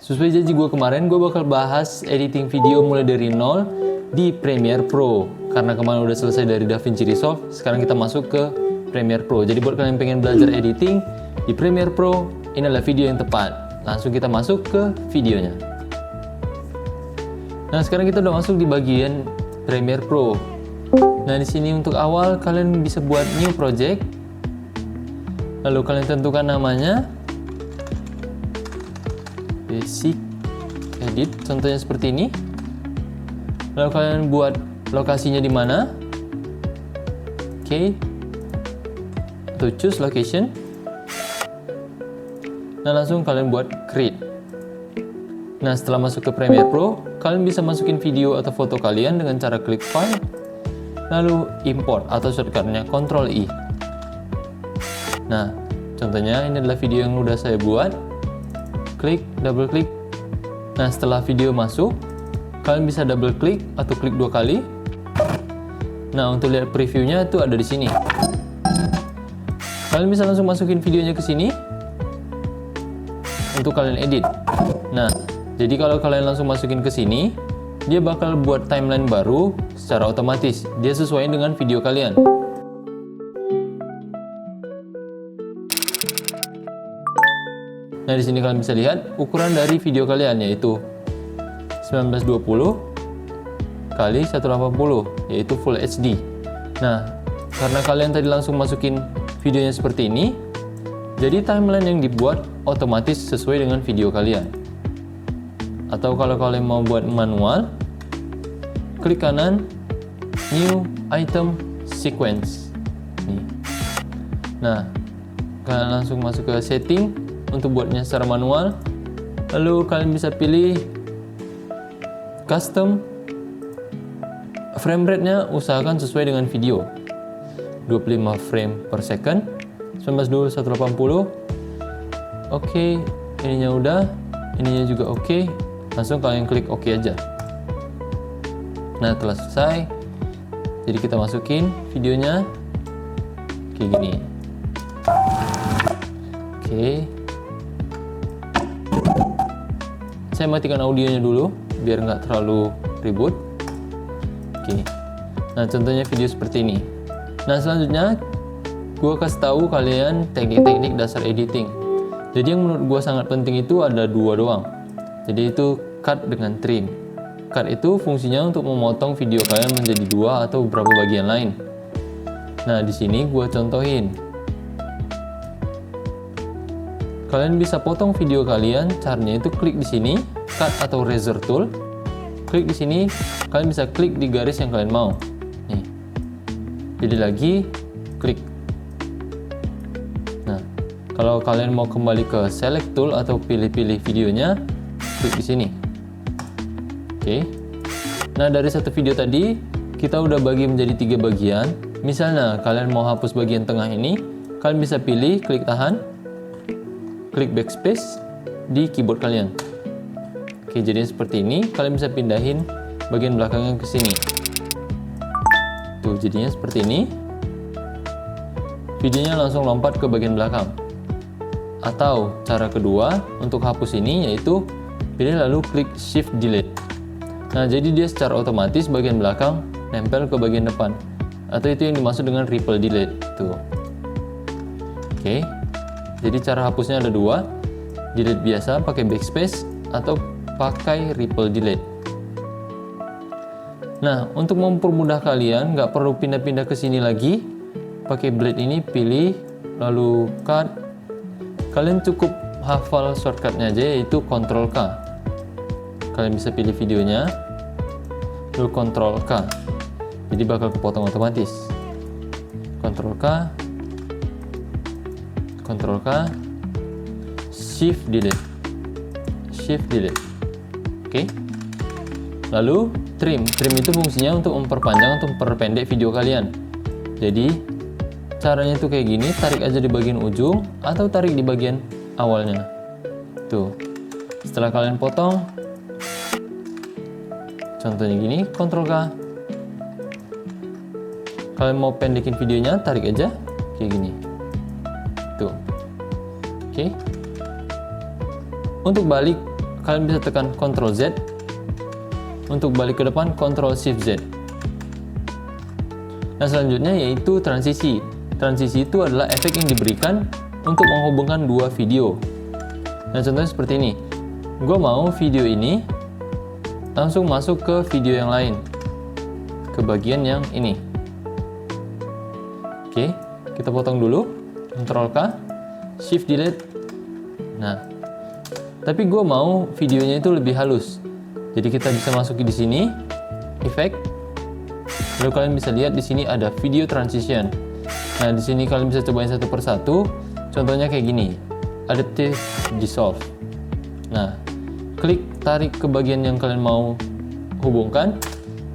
Sesuai janji gue kemarin, gue bakal bahas editing video mulai dari nol di Premiere Pro. Karena kemarin udah selesai dari DaVinci Resolve, sekarang kita masuk ke Premiere Pro. Jadi buat kalian yang pengen belajar editing di Premiere Pro, ini adalah video yang tepat. Langsung kita masuk ke videonya. Nah, sekarang kita udah masuk di bagian Premiere Pro. Nah, di sini untuk awal kalian bisa buat new project. Lalu kalian tentukan namanya. Basic edit, contohnya seperti ini. Lalu kalian buat lokasinya di mana. Oke. Atau choose location. Nah, langsung kalian buat create. Nah, setelah masuk ke Premiere Pro, kalian bisa masukin video atau foto kalian dengan cara klik file, lalu import atau shortcutnya Ctrl I. Nah, contohnya ini adalah video yang udah saya buat. Klik, double klik. Nah, setelah video masuk, kalian bisa double klik atau klik 2 kali. Nah, untuk lihat previewnya itu ada di sini. Kalian bisa langsung masukin videonya ke sini untuk kalian edit. Nah, jadi kalau kalian langsung masukin ke sini, dia bakal buat timeline baru secara otomatis. Dia sesuai dengan video kalian. Nah, di sini kalian bisa lihat ukuran dari video kalian, yaitu 1920 kali 180, yaitu Full HD. Nah, karena kalian tadi langsung masukin videonya seperti ini, jadi timeline yang dibuat otomatis sesuai dengan video kalian. Atau kalau kalian mau buat manual, klik kanan, New Item Sequence. Nih. Nah, kalian langsung masuk ke setting untuk buatnya secara manual. Lalu kalian bisa pilih custom. Frame rate-nya usahakan sesuai dengan video. 25 frame per second. 1920 180. Oke, ininya udah, ininya juga oke. Langsung kalian klik oke aja. Nah, telah selesai. Jadi kita masukin videonya kayak gini. Oke. Saya matikan audionya dulu biar nggak terlalu ribut. Oke. Nah, contohnya video seperti ini. Nah, selanjutnya gue kasih tahu kalian teknik-teknik dasar editing. Jadi yang menurut gue sangat penting itu ada 2 doang. Jadi itu cut dengan trim. Cut itu fungsinya untuk memotong video kalian menjadi 2 atau beberapa bagian lain. Nah, di sini gue contohin. Kalian bisa potong video kalian, caranya itu klik di sini, cut atau razor tool. Klik di sini, kalian bisa klik di garis yang kalian mau. Nih. Jadi lagi, klik. Nah, kalau kalian mau kembali ke select tool atau pilih-pilih videonya, klik di sini. Oke. Nah, dari satu video tadi, kita udah bagi menjadi 3 bagian. Misalnya, kalian mau hapus bagian tengah ini, kalian bisa pilih, klik tahan, klik backspace di keyboard kalian. Oke, jadi seperti ini. Kalian bisa pindahin bagian belakangnya ke sini. Tuh, jadinya seperti ini. Videonya langsung lompat ke bagian belakang. Atau cara kedua untuk hapus ini yaitu pilih lalu klik shift delete. Nah, jadi dia secara otomatis bagian belakang nempel ke bagian depan. Atau itu yang dimaksud dengan ripple delete. Tuh. Oke. Jadi cara hapusnya ada 2, delete biasa pakai backspace atau pakai ripple delete. Nah, untuk mempermudah kalian nggak perlu pindah-pindah ke sini lagi, pakai blade ini pilih lalu cut. Kalian cukup hafal shortcutnya aja, yaitu Ctrl K. Kalian bisa pilih videonya, lalu Ctrl K. Jadi bakal kepotong otomatis. Ctrl K, Ctrl K, Shift Delete, Shift Delete. Oke. Lalu trim. Trim itu fungsinya untuk memperpanjang atau memperpendek video kalian. Jadi caranya itu kayak gini, tarik aja di bagian ujung atau tarik di bagian awalnya. Tuh. Setelah kalian potong, contohnya gini, Ctrl K. Kalian mau pendekin videonya, tarik aja kayak gini. Tuh. Oke. Untuk balik, kalian bisa tekan Ctrl Z. Untuk balik ke depan, Ctrl Shift Z. Nah, selanjutnya yaitu transisi. Transisi itu adalah efek yang diberikan untuk menghubungkan dua video. Nah, contohnya seperti ini. Gue mau video ini langsung masuk ke video yang lain, ke bagian yang ini. Oke, kita potong dulu. Ctrl K, Shift Delete. Nah, tapi gue mau videonya itu lebih halus. Jadi kita bisa masuk di sini, efek. Lalu kalian bisa lihat di sini ada video transition. Nah, di sini kalian bisa cobain satu persatu. Contohnya kayak gini, Adaptive Dissolve. Nah, klik tarik ke bagian yang kalian mau hubungkan,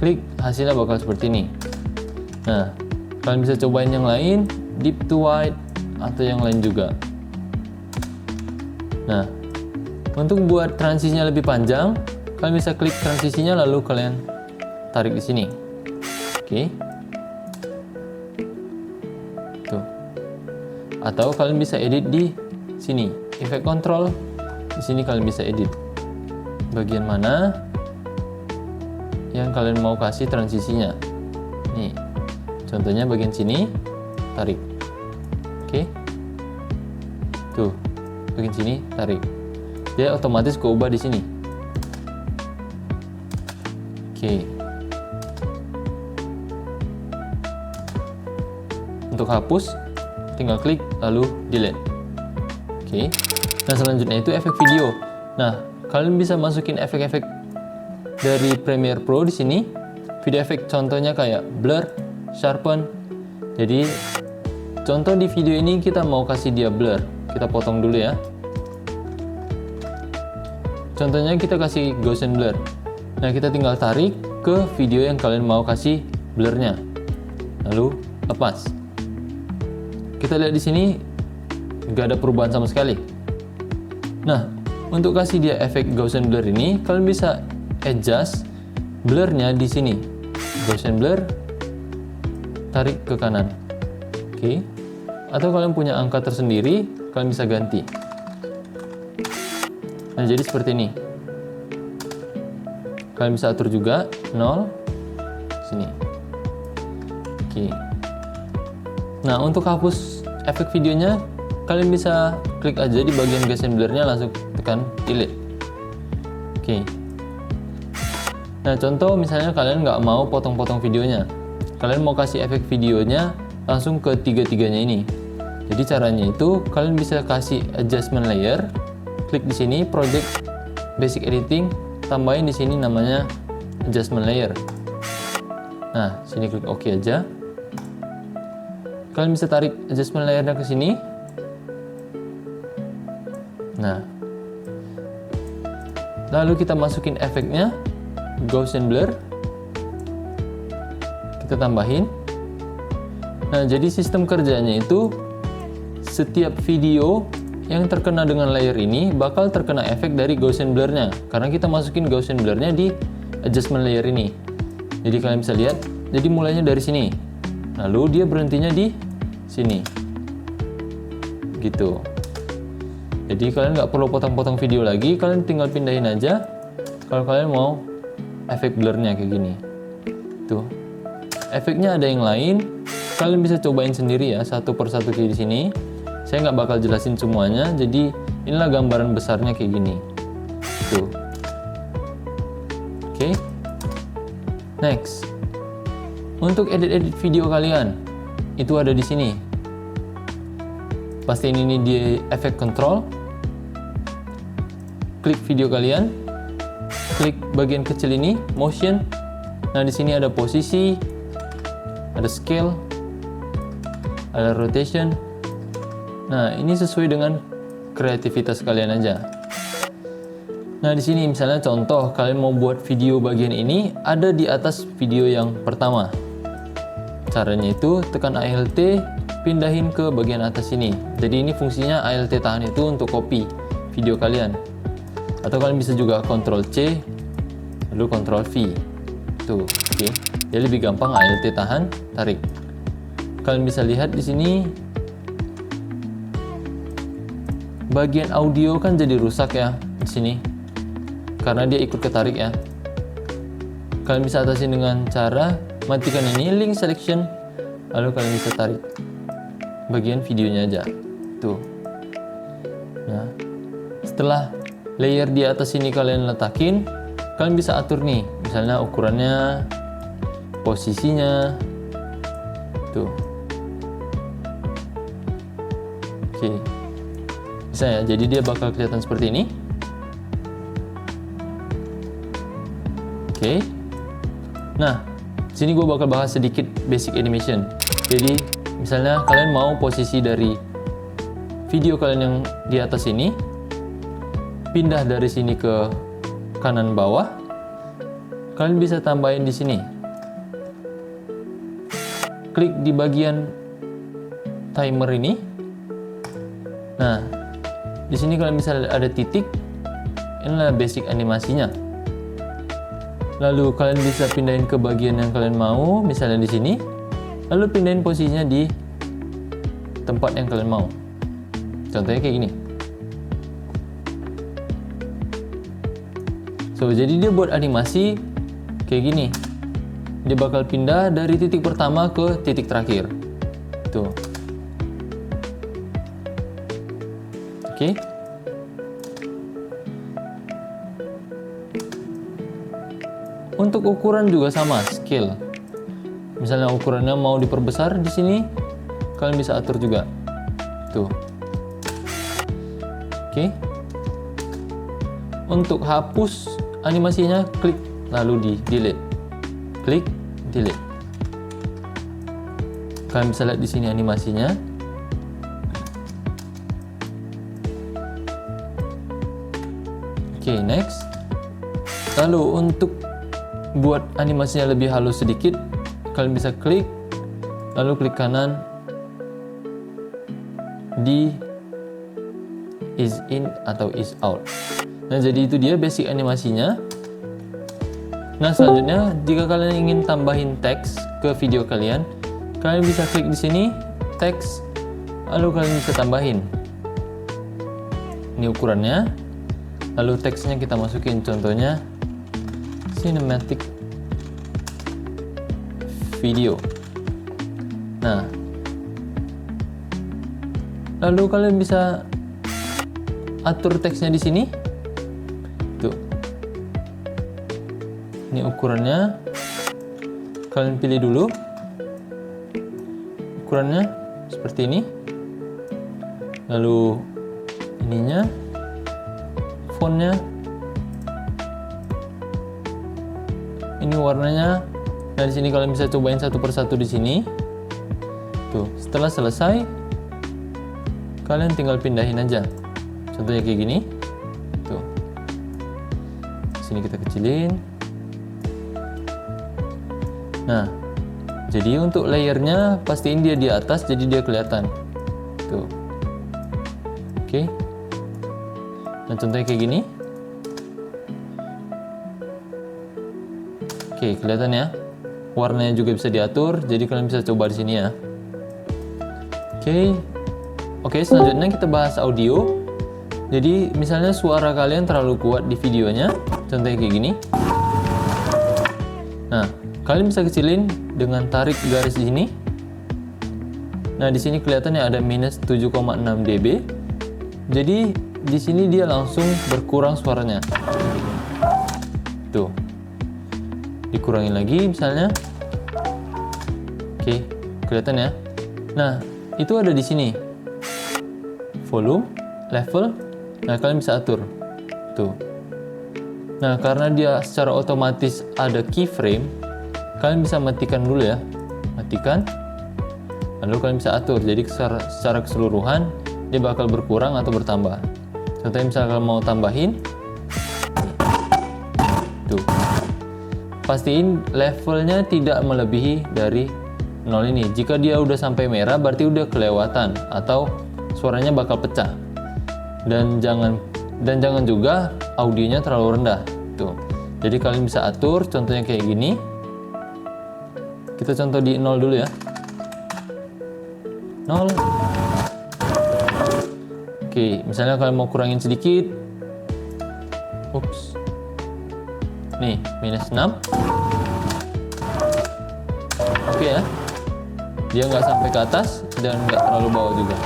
klik, hasilnya bakal seperti ini. Nah, kalian bisa cobain yang lain, Deep to Wide, atau yang lain juga. Nah, untuk buat transisinya lebih panjang, kalian bisa klik transisinya lalu kalian tarik di sini. Oke. Tuh. Atau kalian bisa edit di sini. Efek control. Di sini kalian bisa edit. Bagian mana yang kalian mau kasih transisinya. Nih. Contohnya bagian sini, tarik. Oke. Tuh. Bagian sini, tarik. Dia otomatis keubah di sini. Oke. Untuk hapus, tinggal klik lalu delete. Oke. Nah, selanjutnya itu efek video. Nah, kalian bisa masukin efek-efek dari Premiere Pro di sini. Video efek contohnya kayak blur, sharpen. Jadi, contoh di video ini kita mau kasih dia blur. Kita potong dulu ya. Contohnya kita kasih Gaussian blur. Nah, kita tinggal tarik ke video yang kalian mau kasih blurnya. Lalu lepas. Kita lihat di sini nggak ada perubahan sama sekali. Nah, untuk kasih dia efek Gaussian blur ini, kalian bisa adjust blurnya di sini. Gaussian blur, tarik ke kanan. Oke. Atau kalian punya angka tersendiri, kalian bisa ganti. Nah, jadi seperti ini. Kalian bisa atur juga 0 sini. Oke. Nah, untuk hapus efek videonya, kalian bisa klik aja di bagian Gaussian blur-nya, langsung tekan delete. Oke. Nah, contoh misalnya kalian nggak mau potong-potong videonya, kalian mau kasih efek videonya langsung ke tiga-tiganya ini. Jadi caranya itu kalian bisa kasih adjustment layer, klik di sini project basic editing, tambahin di sini namanya adjustment layer. Nah, sini klik OK aja. Kalian bisa tarik adjustment layernya ke sini. Nah, lalu kita masukin efeknya Gaussian blur. Kita tambahin. Nah, jadi sistem kerjanya itu setiap video yang terkena dengan layer ini bakal terkena efek dari Gaussian blur-nya, karena kita masukin Gaussian blur-nya di adjustment layer ini. Jadi kalian bisa lihat, jadi mulainya dari sini, lalu dia berhentinya di sini, gitu. Jadi kalian nggak perlu potong-potong video lagi, kalian tinggal pindahin aja. Kalau kalian mau efek blur-nya kayak gini, tuh. Efeknya ada yang lain, kalian bisa cobain sendiri ya, satu persatu kayak di sini. Saya nggak bakal jelasin semuanya, jadi inilah gambaran besarnya kayak gini. Tuh. Oke. Next. Untuk edit-edit video kalian, itu ada di sini. Pastiin ini di efek control. Klik video kalian. Klik bagian kecil ini, motion. Nah, di sini ada posisi, ada scale, ada rotation. Nah, ini sesuai dengan kreativitas kalian aja. Nah, di sini misalnya contoh kalian mau buat video bagian ini ada di atas video yang pertama. Caranya itu tekan Alt, pindahin ke bagian atas ini. Jadi ini fungsinya Alt tahan itu untuk copy video kalian. Atau kalian bisa juga Ctrl C lalu Ctrl V. Tuh, oke. Jadi lebih gampang Alt tahan, tarik. Kalian bisa lihat di sini bagian audio kan jadi rusak ya di sini. karena dia ikut ketarik ya. Kalian bisa atasin dengan cara matikan ini link selection, lalu kalian bisa tarik bagian videonya aja tuh. Nah, setelah layer di atas ini kalian letakin, kalian bisa atur nih, misalnya ukurannya, posisinya tuh. Oke, bisa ya, jadi dia bakal kelihatan seperti ini. Oke. Nah, sini gue bakal bahas sedikit basic animation. Jadi, misalnya kalian mau posisi dari video kalian yang di atas ini pindah dari sini ke kanan bawah, kalian bisa tambahin di sini. Klik di bagian timer ini. Nah, di sini kalian bisa ada titik. Inilah basic animasinya. Lalu kalian bisa pindahin ke bagian yang kalian mau, misalnya di sini. Lalu pindahin posisinya di tempat yang kalian mau. Contohnya kayak gini. So, jadi dia buat animasi kayak gini. Dia bakal pindah dari titik pertama ke titik terakhir. Tuh. Oke. Untuk ukuran juga sama, scale. Misalnya ukurannya mau diperbesar di sini, kalian bisa atur juga. Tuh. Oke. Untuk hapus animasinya, klik lalu di delete. Klik delete. Kalian bisa lihat di sini animasinya. Oke, next. Lalu untuk buat animasinya lebih halus sedikit, kalian bisa klik, lalu klik kanan di is in atau is out. Nah, jadi itu dia basic animasinya. Nah, selanjutnya jika kalian ingin tambahin teks ke video kalian, kalian bisa klik di sini teks, lalu kalian bisa tambahin. Ini ukurannya, lalu teksnya kita masukin, contohnya cinematic video. Nah, lalu kalian bisa atur teksnya di sini. Tuh. Ini ukurannya. Kalian pilih dulu. Ukurannya seperti ini. Lalu ininya, fontnya. Ini warnanya. Nah, di sini kalian bisa cobain satu persatu di sini. Tuh, setelah selesai, kalian tinggal pindahin aja. Contohnya kayak gini. Tuh. Sini kita kecilin. Nah, jadi untuk layernya pastiin dia di atas, jadi dia kelihatan. Tuh. Oke. Nah, contohnya kayak gini. Oke, kelihatan ya. Warnanya juga bisa diatur, jadi kalian bisa coba di sini ya. Oke, selanjutnya kita bahas audio. Jadi, misalnya suara kalian terlalu kuat di videonya, contohnya kayak gini. Nah, kalian bisa kecilin dengan tarik garis di sini. Nah, di sini kelihatannya ada minus 7,6 dB. Jadi, di sini dia langsung berkurang suaranya. Tuh. Dikurangin lagi misalnya. Oke, kelihatan ya. Nah, itu ada di sini. Volume, level. Nah, kalian bisa atur. Tuh. Nah, karena dia secara otomatis ada keyframe, kalian bisa matikan dulu ya. Matikan. Lalu kalian bisa atur. Jadi secara keseluruhan dia bakal berkurang atau bertambah. Contohnya misalnya kalian mau tambahin. Tuh. Pastiin levelnya tidak melebihi dari 0 ini. Jika dia udah sampai merah berarti udah kelewatan atau suaranya bakal pecah. Dan jangan juga audionya terlalu rendah. Tuh. Jadi kalian bisa atur, contohnya kayak gini. Kita contoh di 0 dulu ya. 0. Oke, misalnya kalian mau kurangin sedikit. Ups. Nih, minus 6. Oke ya. Dia nggak sampai ke atas dan nggak terlalu bawah juga.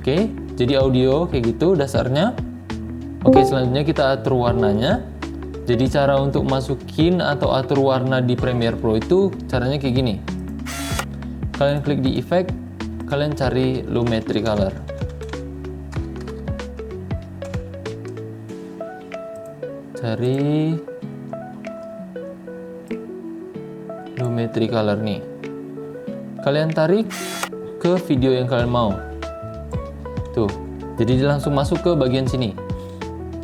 Oke, jadi audio kayak gitu dasarnya. Oke, selanjutnya kita atur warnanya. Jadi cara untuk masukin atau atur warna di Premiere Pro itu caranya kayak gini. Kalian klik di effect, kalian cari Lumetri Color. Cari Lumetri Color nih. Kalian tarik ke video yang kalian mau. Tuh, jadi dia langsung masuk ke bagian sini.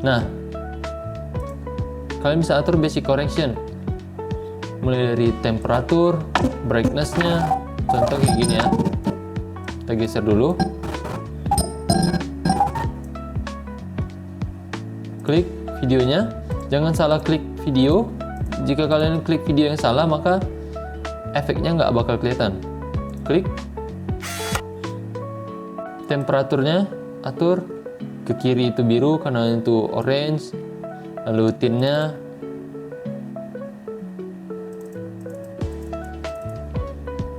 Nah, kalian bisa atur basic correction. Mulai dari temperatur, brightness-nya, contoh kayak gini ya. Kita geser dulu. Klik videonya. Jangan salah klik video. Jika kalian klik video yang salah, maka efeknya nggak bakal kelihatan. Klik. Temperaturnya atur ke kiri itu biru, kanan itu orange. Lalu tintnya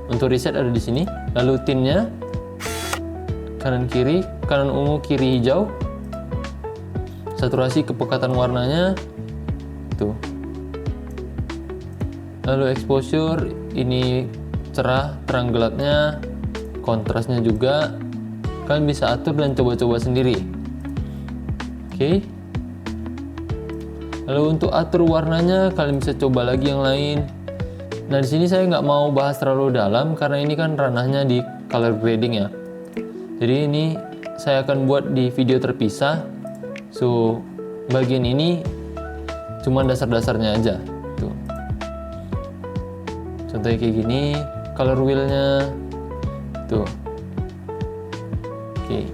untuk reset ada di sini. Lalu tintnya kanan kiri, kanan ungu, kiri hijau. Saturasi kepekatan warnanya tuh. Lalu exposure ini cerah, terang gelapnya, kontrasnya juga. Kalian bisa atur dan coba-coba sendiri. Oke. Lalu untuk atur warnanya, kalian bisa coba lagi yang lain. Nah, di sini saya nggak mau bahas terlalu dalam karena ini kan ranahnya di color grading ya. Jadi ini saya akan buat di video terpisah. So, bagian ini cuma dasar-dasarnya aja. Tuh. Contohnya kayak gini, color wheel-nya. Tuh. Oke.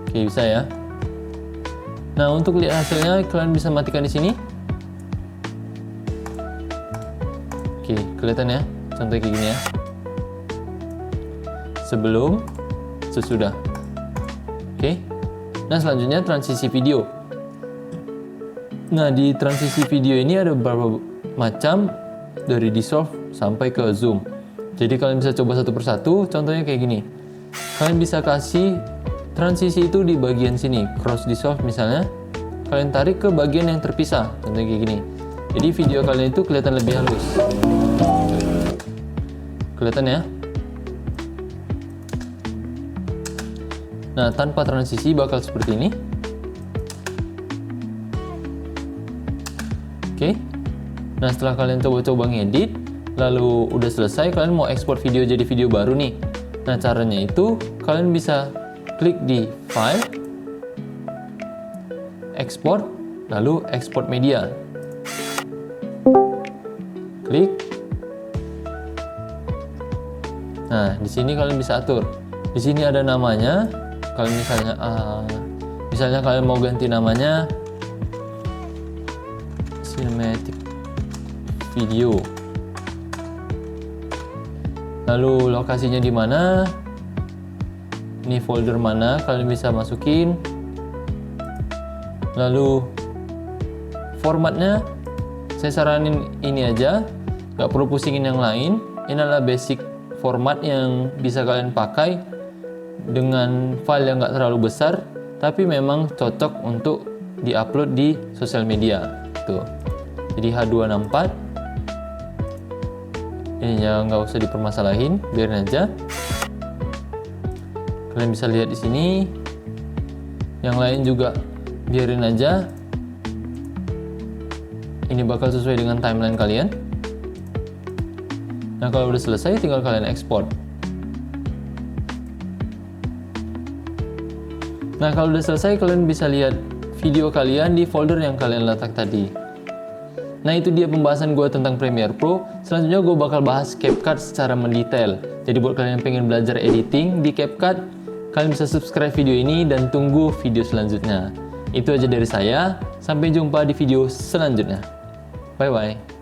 Oke, bisa ya. Nah, untuk lihat hasilnya kalian bisa matikan di sini. Oke, kelihatan ya. Contohnya kayak gini ya. Sebelum, sesudah. Oke. Nah, selanjutnya transisi video. Nah, di transisi video ini ada beberapa macam dari dissolve sampai ke zoom. Jadi kalian bisa coba satu persatu. Contohnya kayak gini. Kalian bisa kasih transisi itu di bagian sini, cross dissolve misalnya. Kalian tarik ke bagian yang terpisah, contohnya kayak gini. Jadi video kalian itu kelihatan lebih halus. Kelihatan ya? Nah, tanpa transisi bakal seperti ini. Oke. Nah, setelah kalian coba-coba ngedit, lalu udah selesai, kalian mau ekspor video jadi video baru nih. Nah, caranya itu kalian bisa klik di file, export, lalu export media. Klik. Nah, di sini kalian bisa atur. Di sini ada namanya. Kalian misalnya kalian mau ganti namanya cinematic video. Lalu lokasinya di mana? Ini folder mana kalian bisa masukin. Lalu formatnya saya saranin ini aja, nggak perlu pusingin yang lain. Ini adalah basic format yang bisa kalian pakai dengan file yang nggak terlalu besar, tapi memang cocok untuk diupload di sosial media. Tuh. Jadi H264. Ini ya nggak usah dipermasalahin, biarin aja. Kalian bisa lihat di sini. Yang lain juga biarin aja. Ini bakal sesuai dengan timeline kalian. Nah, kalau udah selesai tinggal kalian ekspor. Nah, kalau udah selesai kalian bisa lihat video kalian di folder yang kalian letak tadi. Nah, itu dia pembahasan gue tentang Premiere Pro. Selanjutnya gue bakal bahas CapCut secara mendetail. Jadi buat kalian yang pengen belajar editing di CapCut, kalian bisa subscribe video ini dan tunggu video selanjutnya. Itu aja dari saya. Sampai jumpa di video selanjutnya. Bye-bye.